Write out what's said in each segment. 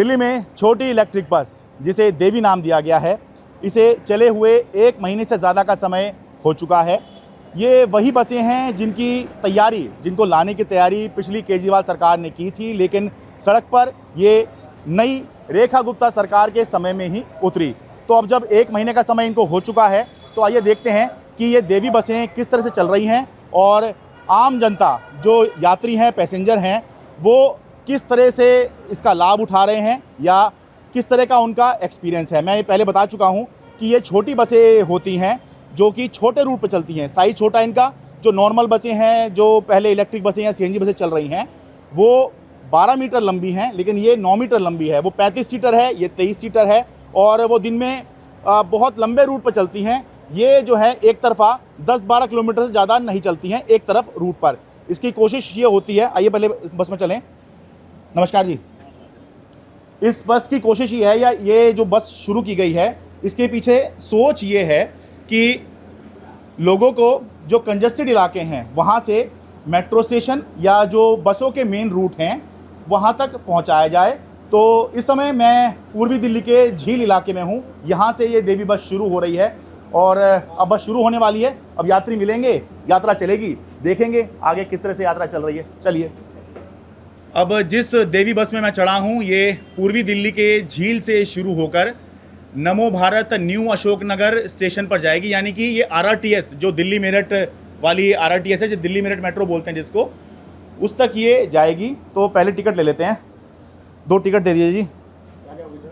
दिल्ली में छोटी electric bus जिसे देवी नाम दिया गया है, इसे चले हुए 1 महीने से ज़्यादा का समय हो चुका है। ये वही बसें हैं जिनको लाने की तैयारी पिछली केजरीवाल सरकार ने की थी, लेकिन सड़क पर ये नई रेखा गुप्ता सरकार के समय में ही उतरी। तो अब जब 1 महीने का समय इनको हो चुका है, तो आइए देखते हैं कि ये देवी बसें किस तरह से चल रही हैं और आम जनता जो यात्री हैं, पैसेंजर हैं, वो किस तरह से इसका लाभ उठा रहे हैं या किस तरह का उनका एक्सपीरियंस है। मैं पहले बता चुका हूं कि ये छोटी बसें होती हैं जो कि छोटे रूट पर चलती हैं। साइज़ छोटा इनका, जो नॉर्मल बसें हैं, जो पहले इलेक्ट्रिक बसें या सीएनजी बसें चल रही हैं, वो 12 मीटर लंबी हैं, लेकिन ये 9 मीटर लंबी है। वो 35 सीटर है, ये 23 सीटर है और वो दिन में बहुत लंबे रूट पर चलती हैं। ये जो है एक तरफा 10-12 किलोमीटर से ज़्यादा नहीं चलती हैं एक तरफ रूट पर। इसकी कोशिश ये होती है, आइए पहले बस में चलें। नमस्कार जी। इस बस की कोशिश ये है, या ये जो बस शुरू की गई है, इसके पीछे सोच ये है कि लोगों को जो कंजस्टेड इलाके हैं वहाँ से मेट्रो स्टेशन या जो बसों के मेन रूट हैं वहाँ तक पहुँचाया जाए। तो इस समय मैं पूर्वी दिल्ली के झील इलाके में हूँ। यहाँ से ये देवी बस शुरू हो रही है और अब बस शुरू होने वाली है। अब यात्री मिलेंगे, यात्रा चलेगी, देखेंगे आगे किस तरह से यात्रा चल रही है। चलिए। अब जिस देवी बस में मैं चढ़ा हूँ, ये पूर्वी दिल्ली के झील से शुरू होकर नमो भारत न्यू अशोकनगर स्टेशन पर जाएगी, यानी कि ये आरआरटीएस, जो दिल्ली मेरठ वाली आरआरटीएस है, जो दिल्ली मेरठ मेट्रो बोलते हैं जिसको, उस तक ये जाएगी। तो पहले टिकट ले लेते हैं। 2 टिकट दे दीजिए जी।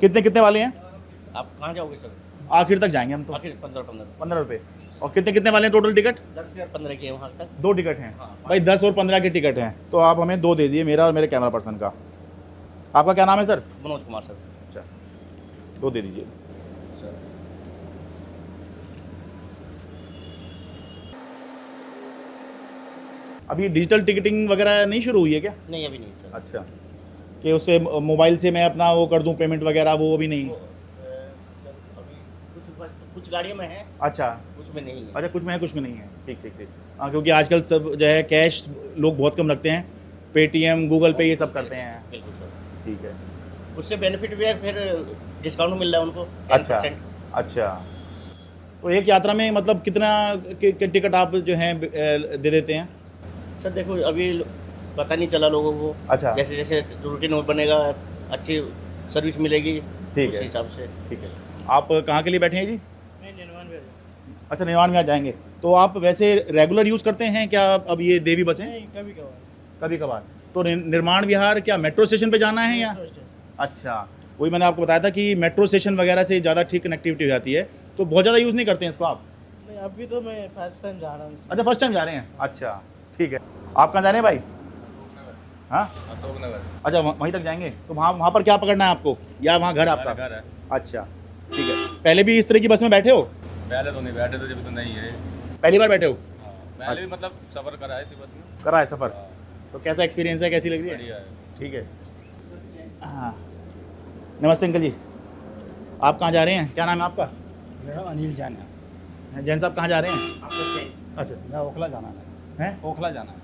कितने कितने वाले हैं? आप कहाँ जाओगे सर? आखिर तक जाएंगे हम तो। आखिर 15 रुपये। और कितने कितने वाले हैं टोटल टिकट? 10 या 15 के वहाँ तक 2 टिकट हैं। हाँ, भाई 10 और 15 के टिकट हैं, तो आप हमें 2 दे दिए, मेरा और मेरे कैमरा पर्सन का। आपका क्या नाम है सर? मनोज कुमार सर। अच्छा, 2 दे दीजिए। अभी डिजिटल टिकटिंग वगैरह नहीं शुरू हुई है क्या? नहीं, अभी नहीं सर। अच्छा, कि उससे मोबाइल से मैं अपना वो कर दूं पेमेंट वगैरह, वो अभी नहीं? कुछ गाड़ियों में है। अच्छा, कुछ में नहीं है। अच्छा, कुछ में है, कुछ में नहीं है। ठीक ठीक ठीक। हाँ, क्योंकि आजकल सब जो है कैश लोग बहुत कम रखते हैं, पेटीएम, गूगल पे ये सब करते हैं। बिल्कुल सर। ठीक है। उससे बेनिफिट भी है, फिर डिस्काउंट मिल रहा है उनको 10%। अच्छा, तो एक यात्रा में मतलब कितना के टिकट आप जो हैं दे देते हैं? सर देखो, अभी पता नहीं चला लोगों को। अच्छा, जैसे जैसे रूटीन बनेगा, अच्छी सर्विस मिलेगी, ठीक उस है, हिसाब से। ठीक है। आप कहाँ के लिए बैठे हैं जी? मैं निर्माण में। अच्छा, निर्माण में आ जाएंगे। तो आप वैसे रेगुलर यूज़ करते हैं क्या अब ये देवी बसें? कभी कभार। कभी कभार। तो निर्माण विहार क्या मेट्रो स्टेशन पे जाना है या? अच्छा, वही मैंने आपको बताया था कि मेट्रो स्टेशन वगैरह से ज़्यादा ठीक कनेक्टिविटी हो जाती है, तो बहुत ज़्यादा यूज़ नहीं करते हैं इसको आप? नहीं, अभी तो मैं फर्स्ट टाइम जा रहा हूँ। अच्छा, फर्स्ट टाइम जा रहे हैं। अच्छा, ठीक है। आप कहाँ जा रहे हैं भाई? हाँ, अशोकनगर। अच्छा, वहीं तक जाएंगे। तो वहाँ पर क्या पकड़ना है आपको, या वहाँ घर आपका? घर है। अच्छा, ठीक है। पहले भी इस तरह की बस में बैठे हो? पहले तो नहीं बैठे, तो जब तो नहीं है। पहली बार बैठे हो? हाँ, पहले भी मतलब सफ़र करा है इसी बस में। करा है सफ़र? हाँ, तो कैसा एक्सपीरियंस है, कैसी लग रही है? बढ़िया है। ठीक है। हाँ, नमस्ते अंकल जी। आप कहाँ जा रहे हैं? क्या नाम है आपका? मेरा अनिल जान है। जैन साहब कहाँ जा रहे हैं? अच्छा, मैं ओखला जाना है। ओखला जाना है।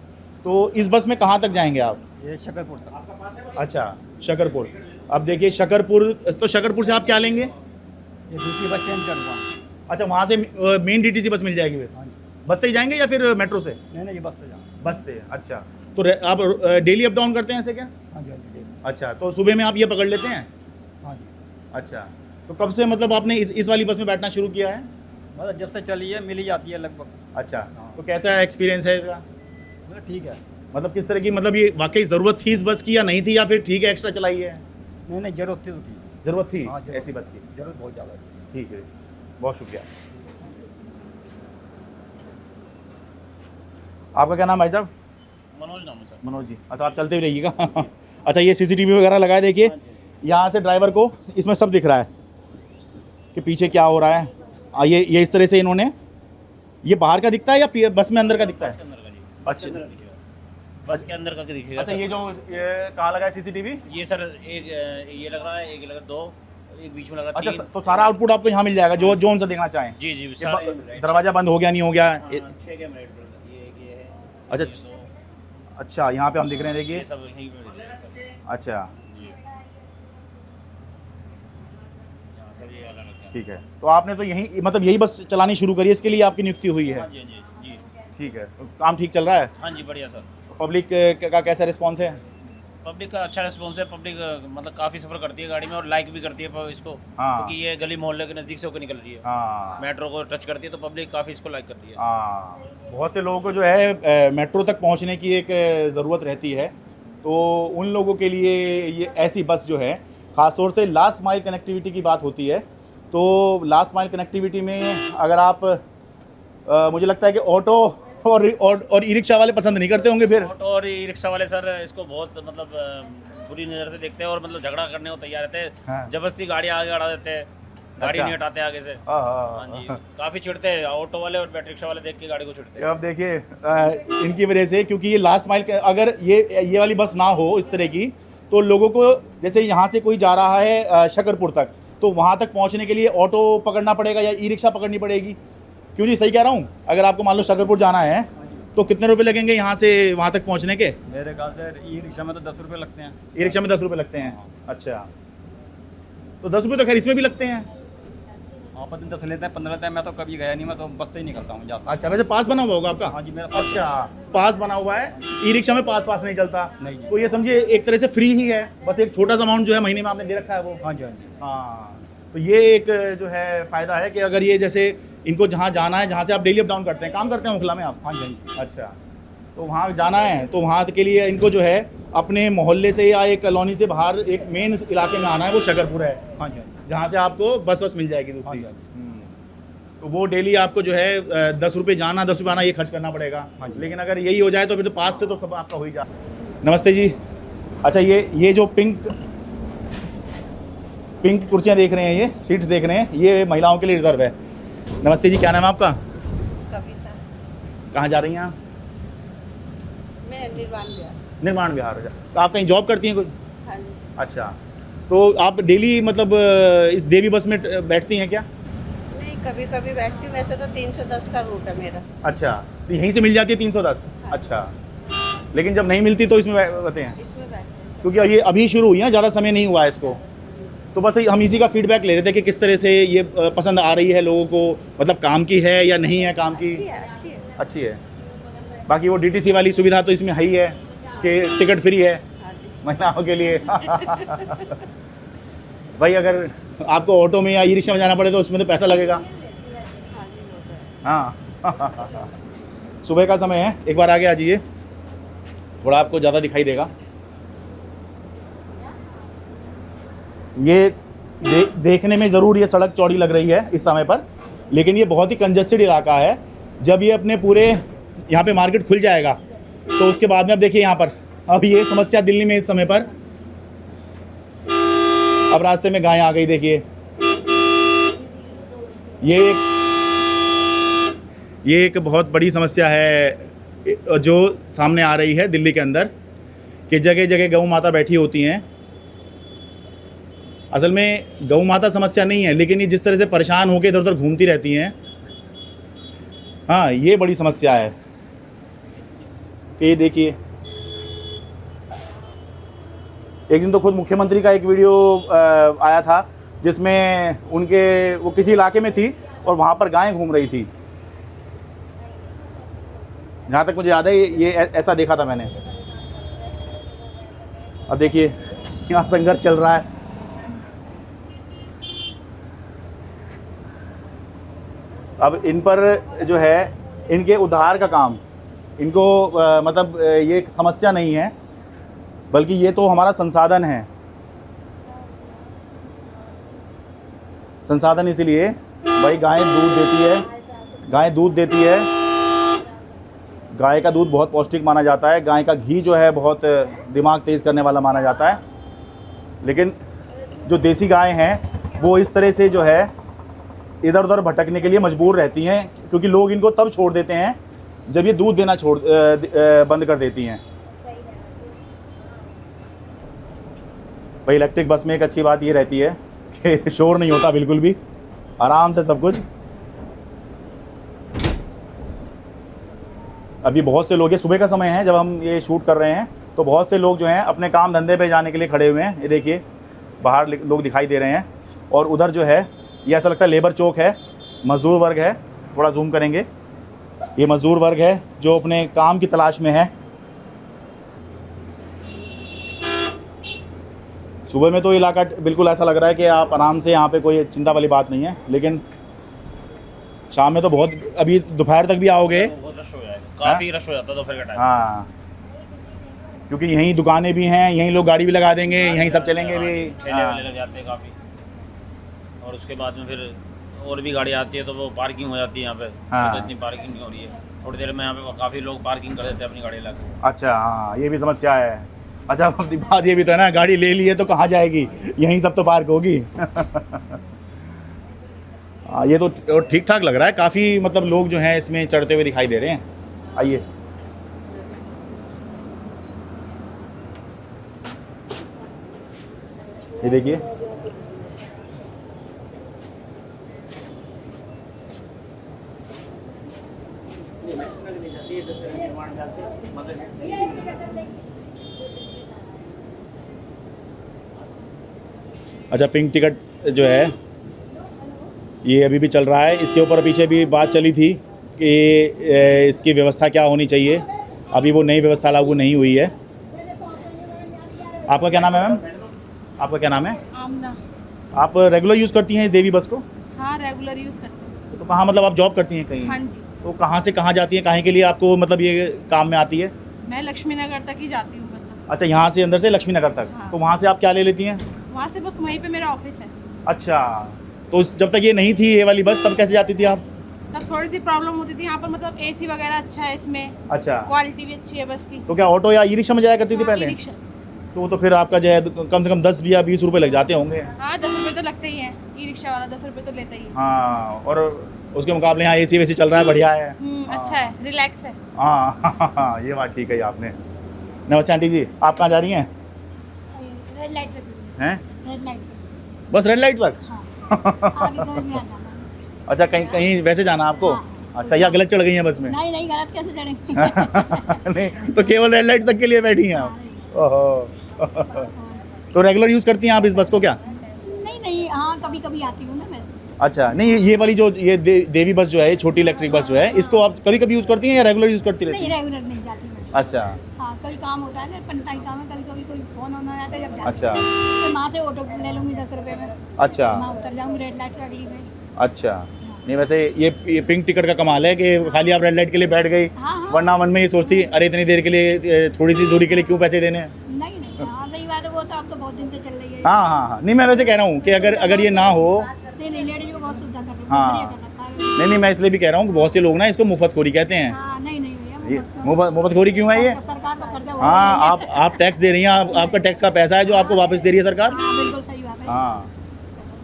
तो इस बस में कहाँ तक जाएंगे आप? ये शकरपुर तक। अच्छा, शकरपुर। अब देखिए शकरपुर, तो शकरपुर से आप क्या लेंगे? ये दूसरी बस चेंज करूँगा। अच्छा, वहाँ से मेन डीटीसी बस मिल जाएगी फिर? हाँ जी। बस से ही जाएंगे या फिर मेट्रो से? नहीं, ये बस से जाना। बस से। अच्छा, तो आप डेली अप डाउन करते हैं ऐसे क्या? हाँ जी, हाँ जी, डेली। अच्छा, तो सुबह में आप ये पकड़ लेते हैं? हाँ जी। अच्छा, तो कब से मतलब आपने इस वाली बस में बैठना शुरू किया है? मतलब जब से चली है मिल ही जाती है लगभग। अच्छा, हाँ। तो कैसा एक्सपीरियंस है इसका? मतलब ठीक है। मतलब किस तरह की, मतलब ये वाकई ज़रूरत थी इस बस की या नहीं थी, या फिर ठीक है एक्स्ट्रा चलाई है? नहीं, ज़रूरत थी तो थी। ज़रूरत थी हाँ, ऐसी बस की? ज़रूरत बहुत ज़्यादा थी। ठीक है, बहुत शुक्रिया। आपका क्या नाम भाई साहब? मनोज नाम है सर। मनोज जी। अच्छा, आप चलते भी रहिएगा। अच्छा, ये सीसीटीवी वगैरह लगाए, देखिए यहाँ से ड्राइवर को इसमें सब दिख रहा है कि पीछे क्या हो रहा है। ये इस तरह से इन्होंने, ये बाहर का दिखता है या बस में अंदर का दिखता है? अच्छा, बस के अंदर का दिखेगा। अच्छा, ये कहाँ लगा है सीसीटीवी? ये सर एक ये लग रहा है, एक लगा 2, एक बीच में लगा 3। अच्छा, तो सारा आउटपुट आपको यहाँ मिल जाएगा जो उनसे देखना चाहें? जी जी, दरवाजा बंद हो गया, नहीं हो गया? 6 कैमरे ये है। अच्छा, अच्छा, यहाँ पे हम दिख रहे हैं, देखिए। ये सब यहीं पे दिख रहा है सर। अच्छा, जी। सब ये वाला लगता है। ठीक है, तो आपने तो यही मतलब यही बस चलानी शुरू करी है, इसके लिए आपकी नियुक्ति हुई है? हाँ जी, हाँ जी, जी। ठीक है, तो काम ठीक चल रहा है? हाँ जी, बढ़िया सर। पब्लिक का कैसा रिस्पॉन्स है? पब्लिक का अच्छा रिस्पॉन्स है। पब्लिक मतलब काफ़ी सफ़र करती है गाड़ी में और लाइक भी करती है इसको, हाँ। क्योंकि ये गली मोहल्ले के नज़दीक से होकर निकल रही है। हाँ मेट्रो को टच करती है तो पब्लिक काफ़ी इसको लाइक करती है। हाँ, बहुत से लोगों को जो है मेट्रो तक पहुंचने की एक ज़रूरत रहती है, तो उन लोगों के लिए ये ऐसी बस जो है, ख़ास तौर से लास्ट माइल कनेक्टिविटी की बात होती है, तो लास्ट माइल कनेक्टिविटी में अगर आप मुझे लगता है कि ऑटो और ई रिक्शा वाले पसंद नहीं करते होंगे फिर? ऑटो और ई रिक्शा वाले सर इसको बहुत मतलब बुरी नज़र से देखते हैं और मतलब झगड़ा करने को तैयार रहते हैं। हाँ। जबरदस्ती गाड़ी आगे अड़ा देते हैं, गाड़ी अच्छा। नहीं हटाते आगे से। हाँ जी, काफ़ी चिढ़ते हैं ऑटो वाले और बैटरी रिक्शा वाले देख के गाड़ी को चिढ़ते हैं। अब देखिए इनकी वजह से, क्योंकि ये लास्ट माइल अगर ये वाली बस ना हो इस तरह की, तो लोगों को जैसे यहाँ से कोई जा रहा है शकरपुर तक, तो वहाँ तक पहुँचने के लिए ऑटो पकड़ना पड़ेगा या ई रिक्शा पकड़नी पड़ेगी। क्यों जी, सही कह रहा हूँ? अगर आपको मान लो शकरपुर जाना है तो कितने रुपए लगेंगे यहाँ से वहाँ तक पहुँचने के? मेरे ख्याल से ई रिक्शा में तो 10 रुपये लगते हैं। ई रिक्शा में 10 रुपये लगते हैं? अच्छा, तो 10 रुपये तो खैर इसमें भी लगते हैं। हाँ, पर दिन 10 लेते हैं, 15 लेते हैं। मैं तो कभी गया नहीं, मैं तो बस से ही निकलता हूँ जाता। अच्छा, वैसे पास बना हुआ होगा आपका? हाँ जी, मेरा पास अच्छा, पास बना हुआ है। ई रिक्शा में पास नहीं चलता? नहीं जी। तो ये समझिए एक तरह से फ्री ही है, बस एक छोटा सा अमाउंट जो है महीने में आपने दे रखा है वो। हाँ जी, हाँ जी। हाँ, तो ये एक जो है फ़ायदा है कि अगर ये जैसे इनको जहाँ जाना है, जहाँ से आप डेली अप डाउन करते हैं, काम करते हैं ओखला में आप? हाँ जी, हाँ जी। अच्छा, तो वहाँ जाना है तो वहाँ के लिए इनको जो है अपने मोहल्ले से या एक कॉलोनी से बाहर एक मेन इलाके में आना है, वो शकरपुर है, हाँ जी, हाँ जी। जहाँ से आपको बस मिल जाएगी हाँ दूसरी। जी, हाँ जी। तो वो डेली आपको जो है 10 रुपये जाना 10 रुपये आना ये खर्च करना पड़ेगा। हाँ जी। लेकिन अगर यही हो जाए तो फिर तो पास से तो सब आपका हो ही जा। नमस्ते जी। अच्छा, ये जो पिंक कुर्सियाँ देख रहे हैं, ये सीट्स देख रहे हैं, ये महिलाओं के लिए रिजर्व है। नमस्ते जी, क्या नाम है आपका? कविता। कहाँ जा रही हैं आप? मैं निर्वाण विहार। निर्माण विहार। तो आप कहीं जॉब करती हैं कुछ? हाँ जी। अच्छा, तो आप डेली मतलब इस देवी बस में बैठती हैं क्या? नहीं, कभी कभी बैठती हूँ। वैसे तो 310 का रूट है मेरा। अच्छा, तो यहीं से मिल जाती है 310? अच्छा, लेकिन जब नहीं मिलती तो इसमें बैठते हैं? इसमें बैठते हैं। क्योंकि ये अभी शुरू हुई है, ज़्यादा समय नहीं हुआ है इसको, तो बस हम इसी का फीडबैक ले रहे थे कि किस तरह से ये पसंद आ रही है लोगों को, मतलब काम की है या नहीं है काम की? अच्छी है, अच्छी है। अच्छी है। बाकी वो DTC वाली सुविधा तो इसमें है ही है कि टिकट फ्री है हाँ जी। महिलाओं के लिए। भाई अगर आपको ऑटो में या ई रिक्शा में जाना पड़े तो उसमें तो पैसा लगेगा। हाँ जी, वो तो है। हाँ। सुबह का समय है, एक बार आगे आ जाइए, थोड़ा आपको ज़्यादा दिखाई देगा। ये देखने में ज़रूर ये सड़क चौड़ी लग रही है इस समय पर, लेकिन ये बहुत ही कंजस्टेड इलाका है। जब ये अपने पूरे यहाँ पे मार्केट खुल जाएगा तो उसके बाद में अब देखिए यहाँ पर अब ये समस्या दिल्ली में इस समय पर, अब रास्ते में गाय आ गई देखिए। ये एक बहुत बड़ी समस्या है जो सामने आ रही है दिल्ली के अंदर, कि जगह जगह गौ माता बैठी होती हैं। असल में गौ माता समस्या नहीं है, लेकिन ये जिस तरह से परेशान होकर इधर उधर घूमती रहती हैं, हाँ ये बड़ी समस्या है। कि ये देखिए, एक दिन तो खुद मुख्यमंत्री का एक वीडियो आया था जिसमें वो किसी इलाके में थी और वहाँ पर गायें घूम रही थी। जहाँ तक मुझे याद है ये ऐसा देखा था मैंने। अब देखिए यहाँ संघर्ष चल रहा है। अब इन पर जो है इनके उद्धार का काम, इनको मतलब ये एक समस्या नहीं है, बल्कि ये तो हमारा संसाधन है। संसाधन इसलिए भाई गाय दूध देती है, गाय का दूध बहुत पौष्टिक माना जाता है। गाय का घी जो है बहुत दिमाग तेज़ करने वाला माना जाता है। लेकिन जो देसी गाय हैं वो इस तरह से जो है इधर उधर भटकने के लिए मजबूर रहती हैं, क्योंकि लोग इनको तब छोड़ देते हैं जब ये दूध देना बंद कर देती हैं। भाई इलेक्ट्रिक बस में एक अच्छी बात ये रहती है कि शोर नहीं होता बिल्कुल भी, आराम से सब कुछ। अभी बहुत से लोग, ये सुबह का समय है जब हम ये शूट कर रहे हैं, तो बहुत से लोग जो हैं अपने काम धंधे पे जाने के लिए खड़े हुए हैं। ये देखिए बाहर लोग दिखाई दे रहे हैं। और उधर जो है ये ऐसा लगता है लेबर चौक है, मज़दूर वर्ग है। थोड़ा जूम करेंगे, ये मज़दूर वर्ग है जो अपने काम की तलाश में है। सुबह में तो इलाका बिल्कुल ऐसा लग रहा है कि आप आराम से, यहाँ पे कोई चिंता वाली बात नहीं है, लेकिन शाम में तो बहुत, अभी दोपहर तक भी आओगे बहुत रश हो जाएगा, काफ़ी रश हो जाता है दोपहर का टाइम। हाँ, क्योंकि यहीं दुकानें भी हैं, यहीं लोग गाड़ी भी लगा देंगे, यहीं सब चलेंगे भी। ठेले वाले लग जाते हैं काफ़ी, और उसके बाद में फिर और भी गाड़ी आती है तो वो पार्किंग हो जाती है यहाँ पे। हाँ। तो इतनी पार्किंग नहीं हो रही है, थोड़ी देर में यहाँ पे काफ़ी लोग पार्किंग कर देते हैं अपनी गाड़ी लगा। अच्छा, हाँ, ये भी समस्या है। अच्छा, बात ये भी तो है ना, गाड़ी ले ली है तो कहाँ जाएगी, यहीं सब तो पार्क होगी। ये तो ठीक ठाक लग रहा है, काफ़ी मतलब लोग जो हैं इसमें चढ़ते हुए दिखाई दे रहे हैं। आइए, ये देखिए, अच्छा, पिंक टिकट जो है ये अभी भी चल रहा है। इसके ऊपर पीछे भी बात चली थी कि इसकी व्यवस्था क्या होनी चाहिए, अभी वो नई व्यवस्था लागू नहीं हुई है। आपका क्या नाम है मैम? आपका क्या नाम है? आमना। आप रेगुलर यूज़ करती हैं इस देवी बस को? हाँ, रेगुलर यूज़ करते हैं। तो कहाँ, मतलब आप जॉब करती हैं कहीं? हाँ जी। तो कहाँ से कहाँ जाती हैं, काहे के लिए आपको मतलब ये काम में आती है? मैं लक्ष्मी नगर तक ही जाती हूँ बस। अच्छा, यहाँ से अंदर से लक्ष्मी नगर तक? हाँ। तो वहाँ से आप क्या ले लेती हैं? वहाँ से बस वहीं पे मेरा ऑफिस है। अच्छा, तो जब तक ये नहीं थी ये वाली बस, तब कैसे जाती थी आप? तब थोड़ी सी प्रॉब्लम होती थी यहाँ पर, मतलब एसी वगैरह अच्छा है इसमें, अच्छा, क्वालिटी भी अच्छी है बस की। तो क्या ऑटो या ई रिक्शा में जाया करती थी हाँ, पहले? ई-रिक्शा। तो फिर आपका जो है कम से कम 10 या 20 रुपए लग जाते होंगे। हाँ, 10 रुपये तो लगते ही हैं, ई रिक्शा वाला 10 रुपये तो लेता ही है। हाँ, और उसके मुकाबले यहाँ एसी वेसी चल रहा है, बढ़िया है। अच्छा है, रिलैक्स है। हाँ, ये बात ठीक है आपने। नमस्ते आंटी जी, आप कहाँ जा रही हैं? रेड लाइट तक। हैं? रेड लाइट बस रेड लाइट तक? आगे घर में आ जाना। अच्छा, कहीं कहीं वैसे जाना आपको? अच्छा, या गलत चढ़ गई हैं बस में? नहीं नहीं, गलत कैसे चढ़ेंगे। नहीं, तो केवल रेड लाइट तक के लिए बैठी हैं आप? ओहो। तो रेगुलर यूज़ करती हैं आप इस बस को क्या? नहीं नहीं, हाँ कभी कभी आती हूँ ना बस। अच्छा, नहीं, ये वाली जो ये देवी बस जो है, ये छोटी इलेक्ट्रिक बस जो है, इसको आप कभी कभी यूज़ करती हैं या रेगुलर यूज़ करती रहती नहीं, हैं? रेगुलर नहीं जाती मैं। अच्छा, हाँ, कोई काम होता है ना, पंटाई काम है, कभी कभी कोई फोन होना आता है जब जाती अच्छा, हूँ। तो वहाँ से ऑटो ले लूँगी 10 रुपये में, अच्छा, वहाँ उतर जाऊँगी रेड लाइट का अगली में। अच्छा। नहीं, वैसे ये पिंक टिकट का कमाल है कि खाली आप रेड लाइट के लिए बैठ गई, हाँ हाँ। वरना मन में ये सोचती अरे इतनी देर के लिए, थोड़ी सी दूरी के लिए क्यों पैसे देने हैं? नहीं नहीं, हाँ सही बात है, वो तो अब तो बहुत दिन से चल रही है। हाँ हाँ हाँ, नहीं, मैं वैसे कह रहा हूँ कि अगर ये ना हो। नहीं नहीं, लेडीज को बहुत सुविधा कर रही है, हाँ। बढ़िया कर रखा है। नहीं नहीं, मैं इसलिए भी कह रहा हूँ कि बहुत से लोग ना इसको मुफ्तखोरी कहते हैं। हाँ, नहीं नहीं ये भैया, मुफ्तखोरी क्यों है ये? सरकार का खर्चा हाँ, आप टैक्स दे रही हैं, आपका टैक्स का पैसा है जो आपको वापस दे रही है सरकार। हाँ बिल्कुल सही बात है। हाँ,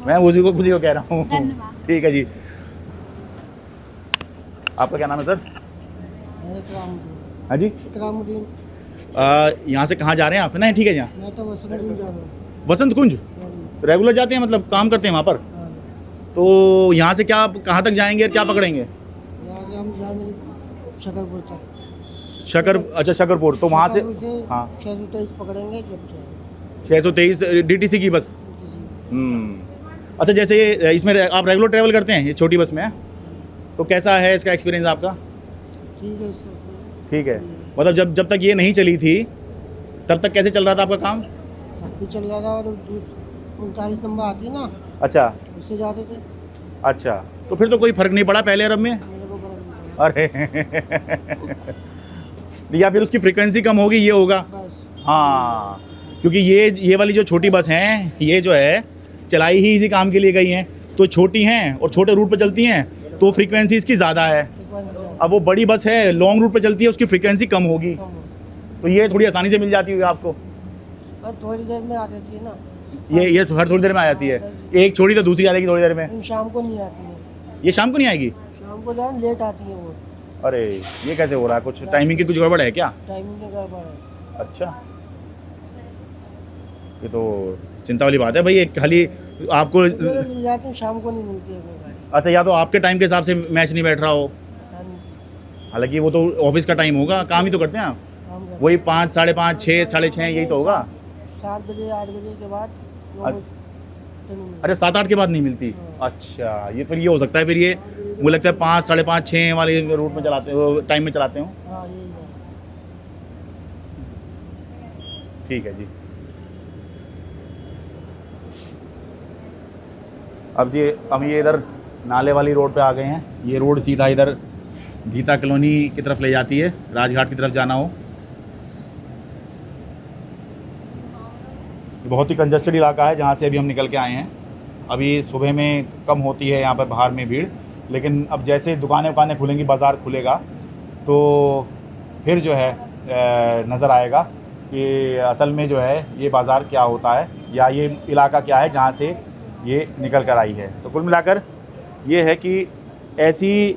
मैं उसी को कह रहा हूँ। धन्यवाद। ठीक है जी। आपका क्या नाम है सर? हाँ जी, इकरामुद्दीन। यहाँ से कहाँ जा रहे हैं आप? नहीं, ठीक है, यहाँ मैं तो वसंत कुंज जा रहा हूँ। वसंत कुंज हाँ रेगुलर जाते हैं, मतलब काम करते हैं वहाँ पर? जी, हाँ जी। तो यहाँ से क्या, कहाँ तक जाएंगे और क्या पकड़ेंगे? यहाँ से हम जाएंगे शकरपुर तक। अच्छा, शकरपुर, तो वहाँ से शकरपुर हाँ 623 पकड़ेंगे जब जाएंगे 623 डीटीसी की बस। अच्छा, जैसे इसमें आप रेगुलर ट्रैवल करते हैं इस छोटी बस में, तो कैसा है इसका एक्सपीरियंस आपका? ठीक है इसका। ठीक है, मतलब जब तक ये नहीं चली थी तब तक कैसे चल रहा था आपका काम? तब भी चल रहा था, और 39 नंबर आती है ना, अच्छा उससे जाते थे। अच्छा, तो फिर तो कोई फ़र्क नहीं पड़ा पहले और अब में? मेरे को बड़ा अरे या फिर उसकी फ्रीक्वेंसी कम होगी, ये होगा। बस। हाँ, क्योंकि ये वाली जो छोटी बस हैं, ये जो है चलाई ही इसी काम के लिए गई हैं, तो छोटी हैं और छोटे रूट पे चलती हैं, तो फ्रीक्वेंसी इसकी ज़्यादा है। अब वो बड़ी बस है, लॉन्ग रूट पे चलती है, उसकी फ्रीक्वेंसी कम होगी, तो ये थोड़ी आसानी से मिल जाती होगी आपको। बस थोड़ी देर में आ जाती है ना। ये हर थोड़ी देर में आ जाती है, एक छोड़ी तो दूसरी आ जाएगी थोड़ी देर में। शाम को नहीं आती है, ये शाम को नहीं आएगी? शाम को जाए लेट आती है वो। अरे ये कैसे हो रहा है? कुछ टाइमिंग की कुछ गड़बड़ है क्या? टाइमिंग में गड़बड़ है। अच्छा, ये तो चिंता वाली बात है भाई। एक खाली आपको मिल जाती है, शाम को नहीं मिलती है कोई गाड़ी। अच्छा, या तो आपके टाइम के हिसाब से मैच नहीं बैठ रहा हो, पता नहीं, हालांकि वो तो ऑफिस का टाइम होगा, काम ही तो करते हैं आप, काम कर वही 5, 5:30, 6, 6:30 यही तो होगा। 7 बजे 8 बजे के बाद तक नहीं मिलती। अच्छा 7-8 के बाद नहीं मिलती। अच्छा ये फिर ये हो सकता है, फिर ये मुझे लगता है 5, 5:30, 6 वाले रूट में चलाते हो, टाइम में चलाते हो। हाँ यही बात है। ठीक है जी। अब जी हम ये इधर नाले वाली रोड पे आ गए हैं। ये रोड सीधा इधर गीता कॉलोनी की तरफ ले जाती है, राजघाट की तरफ जाना हो। ये बहुत ही कंजस्टेड इलाका है जहाँ से अभी हम निकल के आए हैं। अभी सुबह में कम होती है यहाँ पर बाहर में भीड़, लेकिन अब जैसे दुकानें खुलेंगी, बाज़ार खुलेगा, तो फिर जो है नज़र आएगा कि असल में जो है ये बाज़ार क्या होता है या ये इलाका क्या है जहाँ से ये निकल कर आई है। तो कुल मिलाकर ये है कि ऐसी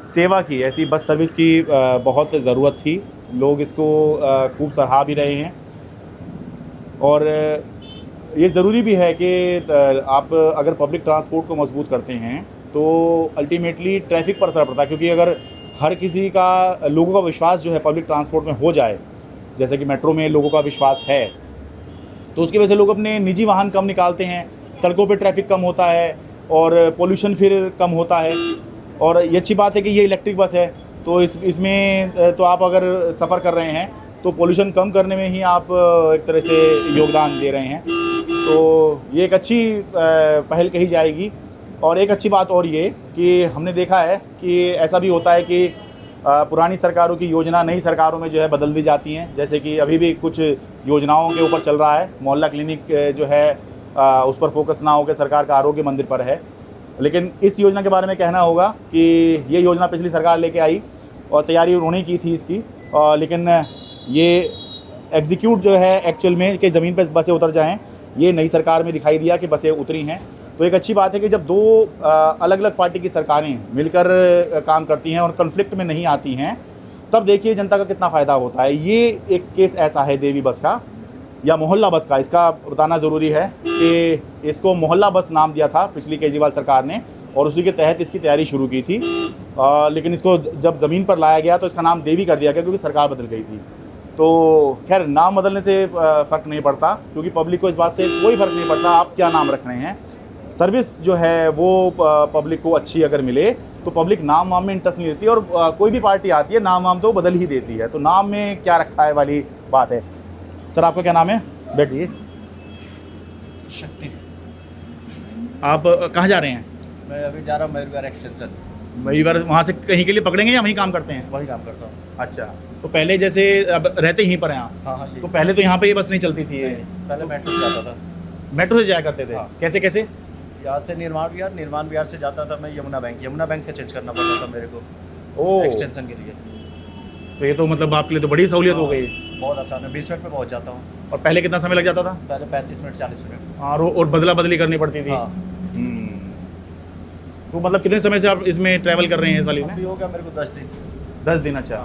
सेवा की, ऐसी बस सर्विस की बहुत ज़रूरत थी। लोग इसको खूब सराहा भी रहे हैं और ये ज़रूरी भी है कि आप अगर पब्लिक ट्रांसपोर्ट को मजबूत करते हैं तो अल्टीमेटली ट्रैफिक पर असर पड़ता है, क्योंकि अगर हर किसी का, लोगों का विश्वास जो है पब्लिक ट्रांसपोर्ट में हो जाए, जैसे कि मेट्रो में लोगों का विश्वास है, तो उसकी वजह से लोग अपने निजी वाहन कम निकालते हैं, सड़कों पे ट्रैफिक कम होता है और पोल्यूशन फिर कम होता है। और ये अच्छी बात है कि ये इलेक्ट्रिक बस है, तो इसमें तो आप अगर सफ़र कर रहे हैं तो पोल्यूशन कम करने में ही आप एक तरह से योगदान दे रहे हैं। तो ये एक अच्छी पहल कही जाएगी। और एक अच्छी बात और ये कि हमने देखा है कि ऐसा भी होता है कि पुरानी सरकारों की योजना नई सरकारों में जो है बदल दी जाती हैं। जैसे कि अभी भी कुछ योजनाओं के ऊपर चल रहा है, मोहल्ला क्लिनिक जो है उस पर फोकस ना होकर सरकार का आरोग्य मंदिर पर है। लेकिन इस योजना के बारे में कहना होगा कि ये योजना पिछली सरकार लेके आई और तैयारी उन्होंने की थी इसकी, लेकिन ये एग्जीक्यूट जो है एक्चुअल में कि ज़मीन पर बसें उतर जाएँ, ये नई सरकार में दिखाई दिया कि बसें उतरी हैं। तो एक अच्छी बात है कि जब दो अलग अलग पार्टी की सरकारें मिलकर काम करती हैं और कन्फ्लिक्ट में नहीं आती हैं, तब देखिए जनता का कितना फ़ायदा होता है। ये एक केस ऐसा है देवी बस का या मोहल्ला बस का, इसका बताना ज़रूरी है कि इसको मोहल्ला बस नाम दिया था पिछली केजरीवाल सरकार ने और उसी के तहत इसकी तैयारी शुरू की थी। लेकिन इसको जब ज़मीन पर लाया गया तो इसका नाम देवी कर दिया गया क्योंकि सरकार बदल गई थी। तो खैर नाम बदलने से फ़र्क नहीं पड़ता, क्योंकि पब्लिक को इस बात से कोई फ़र्क नहीं पड़ता आप क्या नाम रख रहे हैं। सर्विस जो है वो पब्लिक को अच्छी अगर मिले तो पब्लिक नाम वाम में इंटरेस्ट नहीं लेती, और कोई भी पार्टी आती है नाम वाम तो बदल ही देती है। तो नाम में क्या रखा है वाली बात है। सर आपका क्या नाम है? बैठिए। शक्ति। आप कहाँ जा रहे हैं? मैं अभी जा रहा हूँ मयूरविहार एक्सटेंशन। मयूरविहार वहाँ से कहीं के लिए पकड़ेंगे या वहीं काम करते हैं? वही काम करता हूँ। अच्छा, तो पहले जैसे अब रहते यहीं पर हैं आप? हाँ हाँ। तो पहले तो यहाँ पे ये बस नहीं चलती थी? पहले मेट्रो से जाता था। मेट्रो से जाया करते थे? हाँ। कैसे कैसे? यहाँ से निर्माण विहार से जाता था मैं यमुना बैंक से चेंज करना पड़ता था मेरे को ओ, एक्सटेंशन के लिए। तो ये तो मतलब आपके लिए तो बड़ी सहूलियत हो गई। बहुत आसान है, 20 मिनट में पहुँच जाता हूँ। और पहले कितना समय लग जाता था? पहले 35 मिनट 40 मिनट। हाँ, और बदला बदली करनी पड़ती थी। हाँ। तो मतलब कितने समय से आप इसमें ट्रैवल कर रहे हैं साल में? अभी हो गया मेरे को 10 दिन। 10 दिन। अच्छा,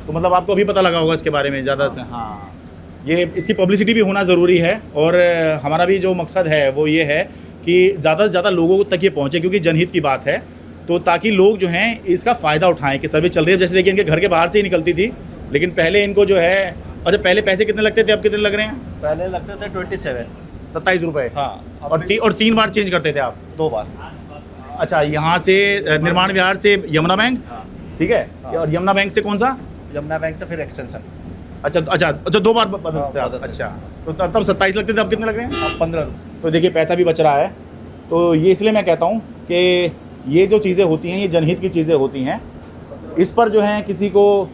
तो मतलब आपको अभी पता लगा होगा इसके बारे में ज़्यादा से? हाँ, ये इसकी पब्लिसिटी भी होना ज़रूरी है। और हमारा भी जो मकसद है वो ये है कि ज़्यादा से ज़्यादा लोगों तक ये पहुँचे, क्योंकि जनहित की बात है। तो ताकि लोग जो हैं इसका फ़ायदा उठाएं कि सर्विस चल रही है। जैसे देखिए इनके घर के बाहर से ही निकलती थी, लेकिन पहले इनको जो है, अच्छा पहले पैसे कितने लगते थे, अब कितने लग रहे हैं? पहले लगते थे 27 रुपये। हाँ। और 3 बार चेंज करते थे आप? 2 बार। अच्छा, यहाँ से निर्माण विहार से यमुना बैंक? ठीक है। और यमुना बैंक से कौन सा? यमुना बैंक से फिर एक्सटेंशन। अच्छा 2 बार बदलते आप? बदलते। अच्छा, तो तब 27 लगते थे, अब कितने लग रहे हैं? अब 15 रुपये। तो देखिए पैसा भी बच रहा है। तो ये इसलिए मैं कहता हूँ कि ये जो चीज़ें होती हैं ये जनहित की चीज़ें होती हैं, इस पर जो है किसी को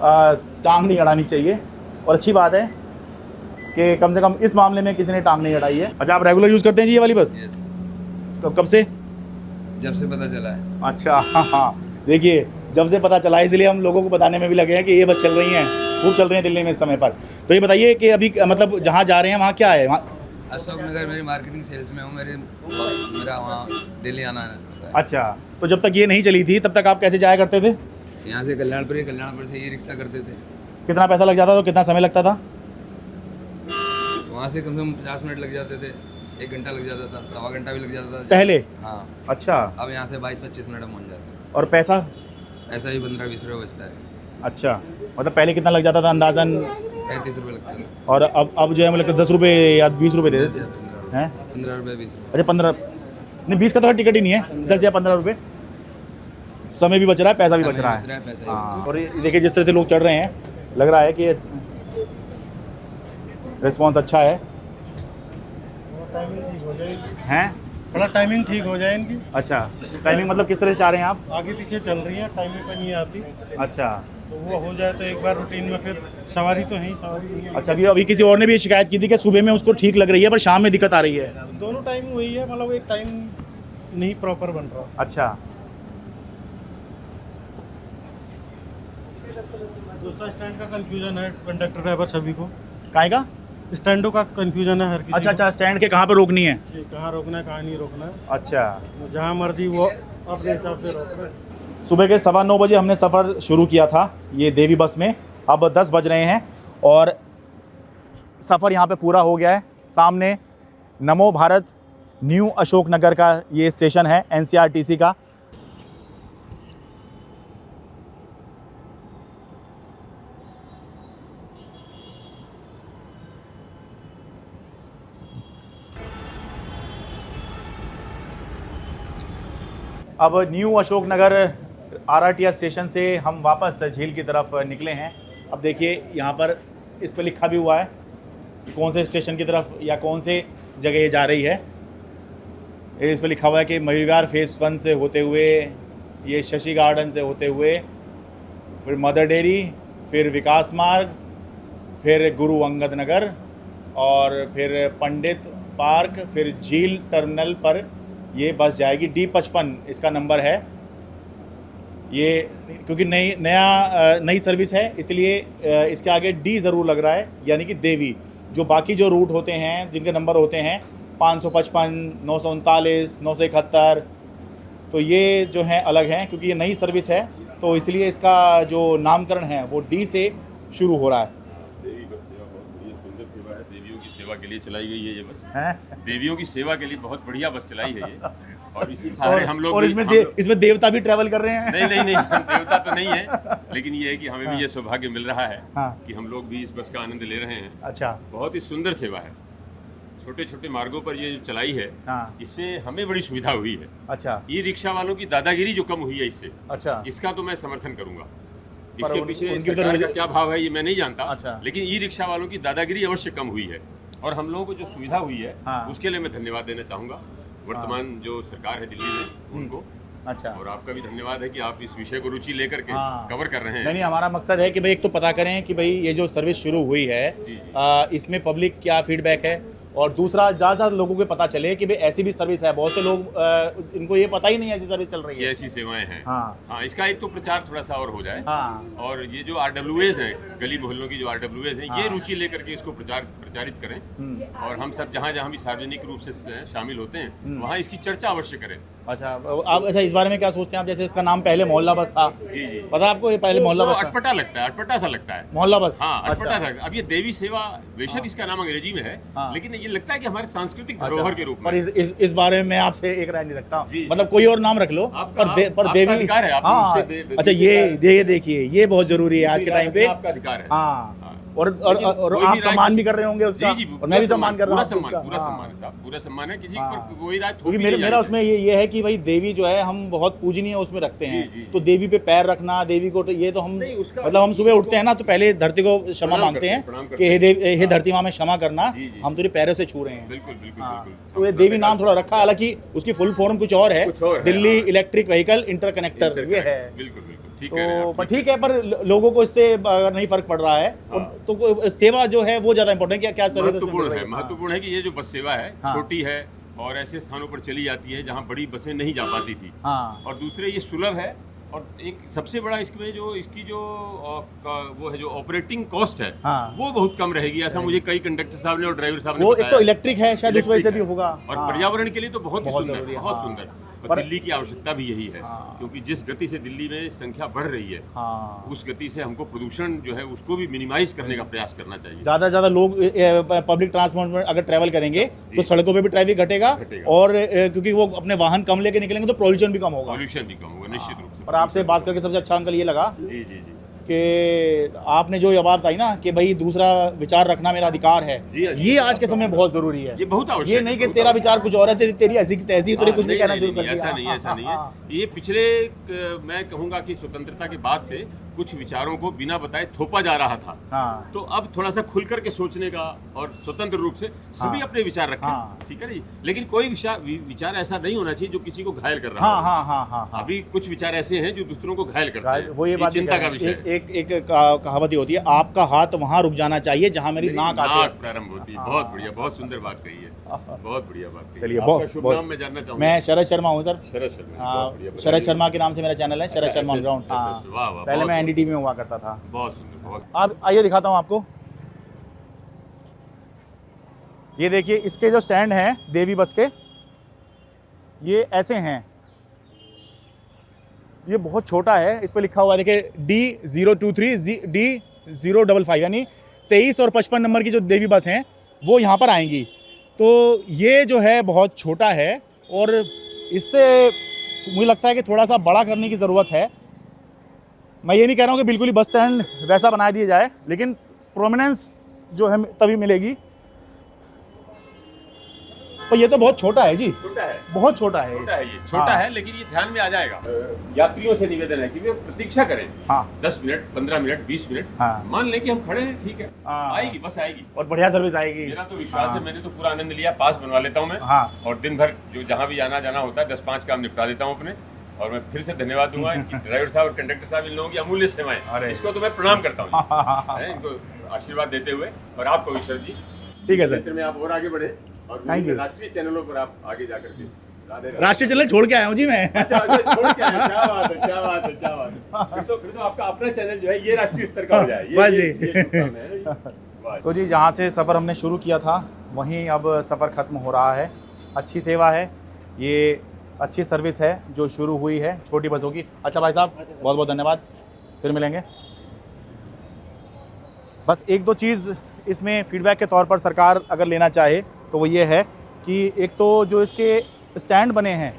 टांग नहीं अड़ानी चाहिए। और अच्छी बात है कि कम से कम इस मामले में किसी ने टांग नहीं अड़ाई है। अच्छा, आप रेगुलर यूज़ करते हैं जी ये वाली बस? यस। कब से? जब से पता चला है। अच्छा, हाँ, देखिए जब से पता चला, इसलिए हम लोगों को बताने में भी लगे हैं कि ये बस चल रही हैं, खूब चल रही हैं दिल्ली में इस समय पर। तो ये बताइए कि अभी मतलब जहाँ जा रहे हैं वहाँ क्या है? वहाँ अशोक नगर मेरी मार्केटिंग सेल्स में हूँ। मेरा वहाँ डेली आना होता है। अच्छा, तो जब तक ये नहीं चली थी तब तक आप कैसे जाया करते थे? यहाँ से कल्याणपुर से ये रिक्शा करते थे। कितना पैसा लग जाता था, तो कितना समय लगता था? वहाँ से कम से कम 50 मिनट लग जाते थे, 1 घंटा लग जाता था, 1.25 घंटा भी लग जाता था पहले। हाँ। अच्छा, अब यहाँ से 22-25 मिनट में पहुँच जाते हैं। और पैसा? ऐसा ही 15-20 रुपये बचता है। अच्छा, मतलब पहले कितना लग जाता था अंदाज़न? 35 रुपये लगते हैं। और अब जो है मुझे लगता है 10 रुपये या 20 रुपये दे 10 देते या 15 हैं। 15 रुपये 20 रुपये। अच्छा 15 नहीं 20 का तो टिकट ही नहीं है, 10 या 15 रुपये। समय भी बच रहा है, पैसा भी बच रहा है। पैसा ही बच रहा हाँ, है। और ये देखिए जिस तरह से लोग चढ़ रहे हैं, लग रहा है कि रिस्पॉन्स अच्छा है। हैं? थोड़ा टाइमिंग ठीक हो जाए इनकी। अच्छा, टाइमिंग मतलब किस तरह से चाह रहे हैं आप? आगे पीछे चल रही है, टाइमिंग पर नहीं आती, अच्छा तो वो हो जाए तो एक बार रूटीन में फिर सवारी तो है ही, सवारी नहीं है। अच्छा, अभी किसी और ने भी शिकायत की थी कि सुबह में उसको ठीक लग रही है पर शाम में दिक्कत आ रही है। दोनों टाइमिंग वही है, मतलब एक टाइम नहीं प्रॉपर बन रहा। अच्छा, दूसरा स्टैंड का कंफ्यूजन है कंडक्टर ड्राइवर सभी को, काहे का? स्टैंडों का कंफ्यूजन है हर किसी अच्छा अच्छा, स्टैंड के कहाँ पे रोकनी है? को, कहाँ रोकना है कहाँ नहीं रोकना है। अच्छा, जहाँ मर्जी वो अपने हिसाब से रोक रहे हैं। सुबह के 9:15 बजे हमने सफ़र शुरू किया था ये देवी बस में। अब 10 बज रहे हैं और सफ़र यहाँ पे पूरा हो गया है। सामने नमो भारत न्यू अशोक नगर का ये स्टेशन है NCRTC का। अब new Ashok Nagar RRTS station से हम वापस झील की तरफ निकले हैं। अब देखिए यहाँ पर इस पर लिखा भी हुआ है कि कौन से स्टेशन की तरफ या कौन से जगह ये जा रही है। इस पर लिखा हुआ है कि मयूरविहार फेज़ 1 से होते हुए, ये शशि गार्डन से होते हुए, फिर मदर डेयरी, फिर विकास मार्ग, फिर गुरु अंगद नगर और फिर पंडित पार्क, फिर झील टर्मिनल पर ये बस जाएगी। D55 इसका नंबर है। ये क्योंकि नई सर्विस है इसलिए इसके आगे D ज़रूर लग रहा है, यानी कि देवी। जो बाकी जो रूट होते हैं जिनके नंबर होते हैं 555, 939, 971, तो ये जो हैं अलग हैं क्योंकि ये नई सर्विस है, तो इसलिए इसका जो नामकरण है वो D से शुरू हो रहा है। देवी बस सेवा बहुत बढ़िया सुंदर सेवा है। देवियों की सेवा के लिए चलाई गई है ये बस। हैं? देवियों की सेवा के लिए बहुत बढ़िया बस चलाई है ये। और इसी सारे हम लोग और भी- इसमें देवता भी ट्रैवल कर रहे हैं। नहीं हम देवता तो नहीं है, लेकिन ये है कि हमें भी ये सौभाग्य मिल रहा है हाँ। कि हम लोग भी इस बस का आनंद ले रहे हैं। अच्छा बहुत ही सुंदर सेवा है। छोटे छोटे मार्गों पर ये जो चलाई है, हाँ। इससे हमें बड़ी सुविधा हुई है। अच्छा ई रिक्शा वालों की दादागिरी जो कम हुई है इससे, अच्छा, इसका तो मैं समर्थन करूंगा। पर इसके उन- पीछे उनकी तो सरकार का रोज- क्या भाव है ये मैं नहीं जानता। अच्छा। लेकिन ई रिक्शा वालों की दादागिरी अवश्य कम हुई है और हम लोगों को जो सुविधा हुई है हाँ। उसके लिए मैं धन्यवाद देना चाहूँगा वर्तमान जो सरकार है दिल्ली में उनको। अच्छा। और आपका भी धन्यवाद है कि आप इस विषय को रुचि लेकर के हाँ। कवर कर रहे हैं। नहीं, हमारा मकसद है कि भाई एक तो पता करें कि भाई ये जो सर्विस शुरू हुई है जी। इसमें पब्लिक क्या फीडबैक है, और दूसरा ज़्यादा से ज़्यादा लोगों को पता चले कि भाई ऐसी भी सर्विस है। बहुत से लोग इनको ये पता ही नहीं है ऐसी सर्विस चल रही ये है। ऐसी सेवाएं हैं। हाँ हाँ, इसका एक तो प्रचार थोड़ा सा और हो जाए। हाँ और ये जो RWAs हैं, गली मोहल्लों की जो RWAs हैं, ये हाँ। रुचि लेकर के इसको प्रचारित करें। और हम सब जहाँ जहाँ भी सार्वजनिक रूप से शामिल होते हैं वहाँ इसकी चर्चा अवश्य करें। अच्छा, आप अच्छा इस बारे में क्या सोचते हैं आप? जैसे इसका नाम पहले मोहल्ला बस था, जी जी। पता है आपको? ये पहले मोहल्ला वो बस था, अटपटा लगता है, अटपटा सा लगता है। मोहल्ला बस। हाँ, अटपटा अच्छा। सा लगता है। अब ये देवी सेवा बेशक इसका नाम अंग्रेजी में है, हाँ। लेकिन ये लगता है कि हमारे सांस्कृतिक धरोहर के रूप में। पर इस बारे में मैं आपसे एक राय नहीं रखता, जी। मतलब कोई और नाम रख लो, पर आपका देवी। अधिकार है, आप हाँ, उससे अच्छा ये देखिए ये बहुत जरूरी है आज के टाइम पे। आपका अधिकार है। हाँ, हाँ। और लेकिन कोई आप भी राय सम्मान भी किसी- कर रहे होंगे उसका, जी जी, और मैं भी सम्मान कर रहा पूरा हूँ सम्मान, उसका। पूरा हाँ। सम्मान है साहब, पूरा सम्मान है। किसी हाँ। पर कोई राय थोपी क्योंकि नहीं मेरा जानी उसमें ये है कि भाई देवी जो है हम बहुत पूजनीय उसमें रखते हैं। जी, जी। तो देवी पे पैर रखना, देवी को ये तो हम नहीं, उसका- मतलब हम सुबह उठते हैं ना तो पहले धरती को क्षमा प्रणाम मांगते करते हैं, हैं प्रणाम करते कि हैं। हे धरती माँ में क्षमा करना, जी, जी। हम तेरे पैरों से छू रहे हैं। बिल्कुल बिल्कुल हाँ, बिल्कुल। तो ये देवी नाम थोड़ा रखा, हालांकि उसकी फुल फॉर्म कुछ और है, कुछ और है, दिल्ली हाँ। इलेक्ट्रिक व्हीकल इंटरकनेक्टर ये है। बिल्कुल बिल्कुल ठीक कह रहे हैं तो आप, पर ठीक है, पर लोगों को इससे अगर नहीं फर्क पड़ रहा है हाँ। तो सेवा जो है वो ज्यादा इंपॉर्टेंट है। क्या सर्विस महत्वपूर्ण है। महत्वपूर्ण है कि ये जो बस सेवा है हाँ। छोटी है और ऐसे स्थानों पर चली जाती है जहाँ बड़ी बसें नहीं जा पाती थी। हाँ और दूसरे ये सुलभ है, और एक सबसे बड़ा इसमें जो इसकी जो वो है जो ऑपरेटिंग कॉस्ट है हाँ। वो बहुत कम रहेगी, ऐसा मुझे कई कंडक्टर साहब ने और ड्राइवर साहब ने वो एक बताया। तो इलेक्ट्रिक है, शायद उस वजह से भी इलेक्ट्रिक है। होगा। और हाँ। पर्यावरण के लिए तो बहुत ही बहुत सुंदर, जरूरी है, बहुत हाँ। सुंदर। और पर- दिल्ली की आवश्यकता भी यही है, हाँ। क्योंकि जिस गति से दिल्ली में संख्या बढ़ रही है हाँ, उस गति से हमको प्रदूषण जो है उसको भी मिनिमाइज करने का प्रयास करना चाहिए। ज़्यादा से ज़्यादा लोग पब्लिक ट्रांसपोर्ट में अगर ट्रैवल करेंगे तो सड़कों पे भी ट्रैफिक घटेगा, घटेगा। और क्योंकि वो अपने वाहन कम लेके निकलेंगे तो पॉल्यूशन भी कम होगा। पॉल्यूशन भी कम होगा निश्चित रूप से। और आपसे बात करके सबसे अच्छा अंकल ये लगा जी जी जी। कि आपने जो ये बात बताई ना कि भाई दूसरा विचार रखना मेरा अधिकार है, जी हाँ, ये आज के समय में बहुत ज़रूरी है। ये बहुत आवश्यक ये नहीं कि बहुत तेरा आवश्यक। विचार कुछ और है, तेरी ऐसी की तैसी, तुझे कुछ भी नहीं, कहना नहीं, शुरू कर नहीं, ऐसा दिया। नहीं है, ऐसा नहीं है। ये पिछले मैं कहूँगा कि स्वतंत्रता के बाद से कुछ विचारों को बिना बताए थोपा जा रहा था। हाँ तो अब थोड़ा सा खुल करके सोचने का और स्वतंत्र रूप से सभी हाँ। अपने विचार रखें, हाँ। ठीक है जी। लेकिन कोई विचार ऐसा नहीं होना चाहिए जो किसी को घायल कर रहा हाँ हो। हाँ हाँ हाँ हाँ। अभी कुछ विचार ऐसे हैं जो दूसरों को घायल करते हैं। वो ये बात चिंता का कह रहे हैं। विषय है। एक कहावत ही होती है, आपका हाथ वहाँ रुक जाना चाहिए जहाँ मेरी नाक आती है। प्रारंभ होती है। बहुत बढ़िया, बहुत सुंदर बात कही है, बहुत बढ़िया बात कही। चलिए, आपका बहुत- शुभ बहुत- नाम मैं जानना चाहूँगा। मैं शरद शर्मा हूँ सर। शरद शर्मा, हाँ, बहुत बढ़िया, शरद बताइए। शर्मा के नाम से मेरा चैनल है, Sharad Sharma SS, ground. SS, हाँ, वाह, वाह, पहले बहुत मैं बढ़िया। NDTV में हुआ करता था। बहुत सुंदर, बहुत। आप आइए दिखाता हूँ आपको। ये देखिए, इसके जो स्टैंड हैं देवी बस के, ये ऐसे हैं। ये बहुत छोटा है, इस पर लिखा हुआ है देखिए D023 D055, यानी 23 और 55 नंबर की जो देवी बस हैं वो यहाँ पर आएंगी। तो ये जो है बहुत छोटा है और इससे मुझे लगता है कि थोड़ा सा बड़ा करने की ज़रूरत है। मैं ये नहीं कह रहा हूँ कि बिल्कुल ही बस स्टैंड वैसा बना दिया जाए, लेकिन प्रोमिनेंस जो है तभी मिलेगी। पर ये तो बहुत छोटा है जी, छोटा है, बहुत छोटा है। छोटा है, ये छोटा हाँ। है, लेकिन ये ध्यान में आ जाएगा। यात्रियों से निवेदन है कि वे प्रतीक्षा करें। हाँ 10 मिनट, 15 मिनट, 20 मिनट। हाँ। मान लें कि हम खड़े हैं, ठीक है, हाँ। आएगी, बस आएगी। और बढ़िया सर्विस आएगी। मेरा तो विश्वास हाँ। है, मैंने तो पूरा आनंद लिया। पास बनवा लेता हूँ मैं, हाँ और दिन भर जो जहाँ भी आना जाना होता है 10-5 काम निपटा देता हूँ अपने। और मैं फिर से धन्यवाद दूंगा कि ड्राइवर साहब और कंडक्टर साहब, इन लोगों की अमूल्य सेवाएं, अरे। इसको तो मैं प्रणाम करता हूँ हाँ, हैं, इनको आशीर्वाद देते हुए। और आपको ईश्वर जी, ठीक है इस सर। क्षेत्र में आप और आगे बढ़े और Thank you। राष्ट्रीय चैनलों पर आप आगे जाकर के राधे राधे। राष्ट्रीय चैनल छोड़ के आया हूँ जी मैं। अच्छा, अच्छा, छोड़ के आए, क्या बात है, क्या बात है, क्या बात है। फिर तो आपका अपना चैनल जो है ये राष्ट्रीय स्तर का हो जाए। बस जी। ये शुभकामनाएं हैं। वाह। तो जी, जहाँ से सफ़र हमने शुरू किया था वहीं अब सफ़र ख़त्म हो रहा है। अच्छी सेवा है, ये अच्छी सर्विस है जो शुरू हुई है छोटी बसों की। अच्छा भाई साहब, बहुत बहुत धन्यवाद, फिर मिलेंगे। बस एक दो चीज़ इसमें फीडबैक के तौर पर सरकार अगर लेना चाहे तो वो ये है कि एक तो जो इसके स्टैंड बने हैं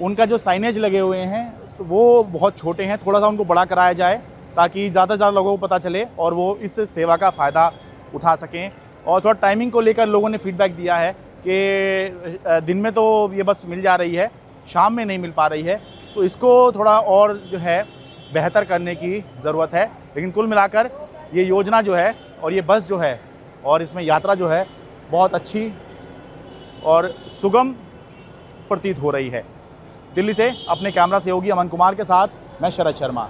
उनका जो साइनेज लगे हुए हैं तो वो बहुत छोटे हैं, थोड़ा सा उनको बड़ा कराया जाए ताकि ज़्यादा से ज़्यादा लोगों को पता चले और वो इस सेवा का फ़ायदा उठा सकें। और थोड़ा टाइमिंग को लेकर लोगों ने फीडबैक दिया है कि दिन में तो ये बस मिल जा रही है, शाम में नहीं मिल पा रही है, तो इसको थोड़ा और जो है बेहतर करने की ज़रूरत है। लेकिन कुल मिलाकर ये योजना जो है और ये बस जो है और इसमें यात्रा जो है बहुत अच्छी और सुगम प्रतीत हो रही है। दिल्ली से अपने कैमरा सहयोगी अमन कुमार के साथ मैं शरद शर्मा।